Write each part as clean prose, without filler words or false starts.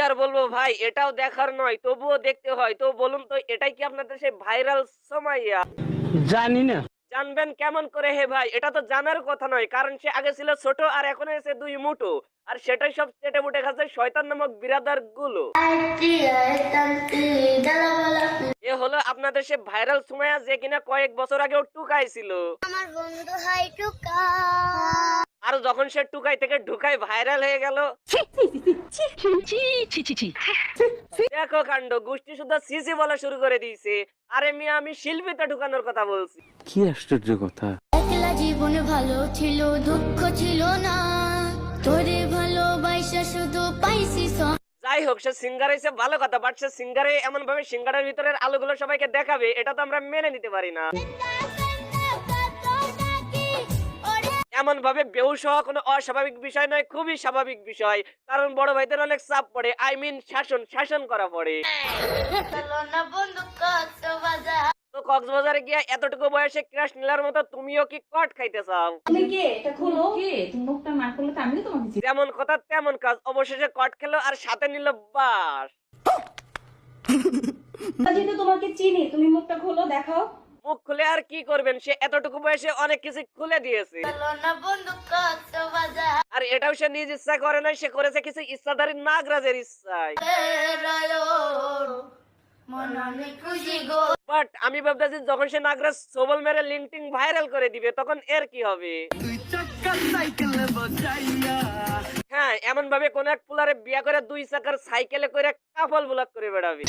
আর বলবো ভাই, এটাও দেখার নয়, তবুও দেখতে হয়। তো বলুন তো, এটাই কি আপনাদের সেই ভাইরাল সোমাইয়া? জানি না। জানবেন কেমন করে হে ভাই? এটা তো জানার কথা নয়। কারণ সে আগে ছিল ছোট আর এখন হয়েছে ২ মুঠো। আর সেটাই সব চেটেপুটে খাচ্ছে শয়তান নামক বিরাদার গুলো। এ হলো আপনাদের সে ভাইরাল সুমাইয়া, যে কিনা কয়েক বছর আগেও টুকাই ছিল। আমার বন্ধু হাই টুকা। আর যখন সে টুকাই থেকে ঢুকাই ভাইরাল হয়ে গেল, দেখো কাণ্ড, গোষ্ঠী শুদ্ধ সিসি বলা শুরু করে দিয়েছে। আরে মিয়া, আমি শিল্পীতে ঢুকানোর কথা বলছি। কি আশ্চর্য কথা। একলা জীবন ভালো ছিল, দুঃখ ছিল না, তোরে ভালোবাসা শুধু পাইছি যাই হোক, সে সিঙ্গার হয়েছে ভালো কথা, বাট সে সিঙ্গারে এমন ভাবে সিঙ্গারের ভিতরের আলোগুলো সবাইকে দেখাবে, এটা তো আমরা মেনে নিতে পারি না। এমন ভাবে বেহুশ হওয়া কোনো অস্বাভাবিক বিষয় নয়, খুবই স্বাভাবিক বিষয়। কারণ বড় ভাইদের অনেক চাপ পড়ে, আই মিন শাসন করা পড়ে। তো কক্সবাজারে গিয়া এতটুকু বয়সে ক্রাশ নীলার মতো তুমিও কি কট খাইতে চাও? তুমি কে? এটা খোলো। কে? তুমি মুখটা না খুললে তো আমিও তোমাকে চিনি। যেমন কথা তেমন কাজ, অবশেষে কট খেলো আর সাথে নিল বাস। যেহেতু তোমাকে চিনি, তুমি মুখটা খোলো, দেখাও। মুখ খুলে আর কি করবেন, সে এতটুকু বয়সে অনেক কিছু খুলে দিয়েছে। আর এটাও সে নিজ ইচ্ছা করে নাই, সে করেছে কিছু ইচ্ছাধারী নাগরাজের ইচ্ছায়। বাট আমি ভাবতেছি, যখন সে নাগরাজ সবল মেরে লিঙ্কটিং ভাইরাল করে দিবে, তখন এর কি হবে? হ্যাঁ, এমন ভাবে কোন এক পুলারে বিয়া করে 2 চাকার সাইকেলে করে কাপল ব্লক করে বেড়াবে।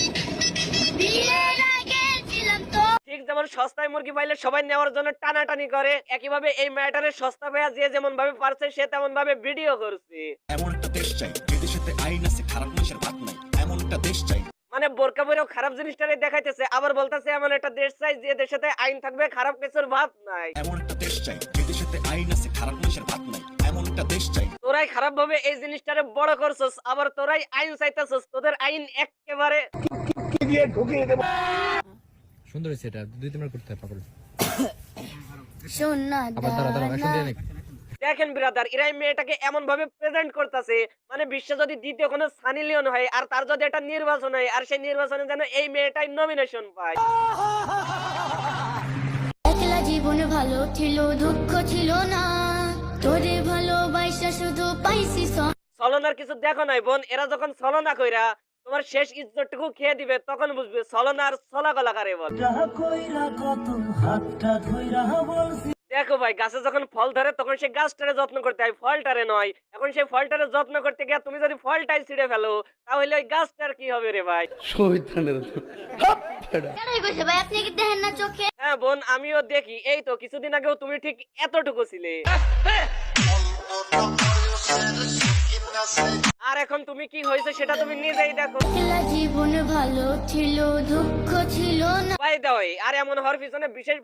ঠিক যেমন সস্তায় মুরগি পাইলে সবাই নেওয়ার জন্য টানাটানি করে, একইভাবে এই ম্যাটারে সস্তা ভাইয়া যে যেমন ভাবে পারছে সে তেমন ভাবে ভিডিও করছে। এমন একটা দেশ চাই যে দেশেতে আইন আছে, খারাপ মানুষের ভাগ নাই। এমন একটা দেশ চাই, মানে বোরকা পরেও খারাপ জিনিসটারে দেখাইতেছে, আবার বলতেছে এমন একটা দেশ চাই যে দেশেতে আইন থাকবে, খারাপ কিছুর ভাব নাই। এমন একটা দেশ চাই যে দেশেতে আইন আছে, খারাপ মানুষের ভাগ নাই। এমন একটা দেশ চাই। তোরাই খারাপ ভাবে এই জিনিসটারে বড় করছস, আবার তোরাই আইন চাইতেছস। তোদের আইন একেবারে সুন্দর হয়েছে, এটা 2-3 বার করতে হবে পাগল। শোন না আবার দাঁড়া একশন দিয়ে নে। দেখেন ব্রাদার, এরাই মেয়েটাকে এমন ভাবে প্রেজেন্ট করতেছে, মানে বিশ্বে যদি দ্বিতীয় কোনো সানি লিওন হয় আর তার যদি একটা নির্বাচন হয়, আর সেই নির্বাচনে যেন এই মেয়েটাই নমিনেশন পায়। একলা জীবন ভালো ছিল, দুঃখ ছিল না, তোরে ভালোবাসা শুধু পাইছি ছলনার কিছু দেখো নাই বোন, এরা যখন ছলনা কইরা তোমার শেষ ইজ্জতটুকু খেয়ে দিবে, তখন বুঝবে ছলনা আর ছলাকলা কারে বল। দেখো ভাই, গাছে যখন ফল ধরে তখন সেই গাছটারে যত্ন করতে হয়, ফলটারে নয়। এখন সেই ফলটারে যত্ন করতে গিয়ে তুমি যদি ফলটাই ছিঁড়ে ফেলো, তাহলে ওই গাছটার কি হবে রে ভাই? ভাই, আপনি কি দেখেন না চোখে? হ্যাঁ বোন, আমিও দেখি। এই তো কিছুদিন আগেও তুমি ঠিক এতটুকু ছিলে, আর এখন তুমি কি হয়েছে সেটা তুমি নিজেই দেখো। একলা জীবন ভালো ছিল, দুঃখ ছিল না। বাই দ্য ওয়ে, আর এমন হওয়ার পিছনে বিশেষ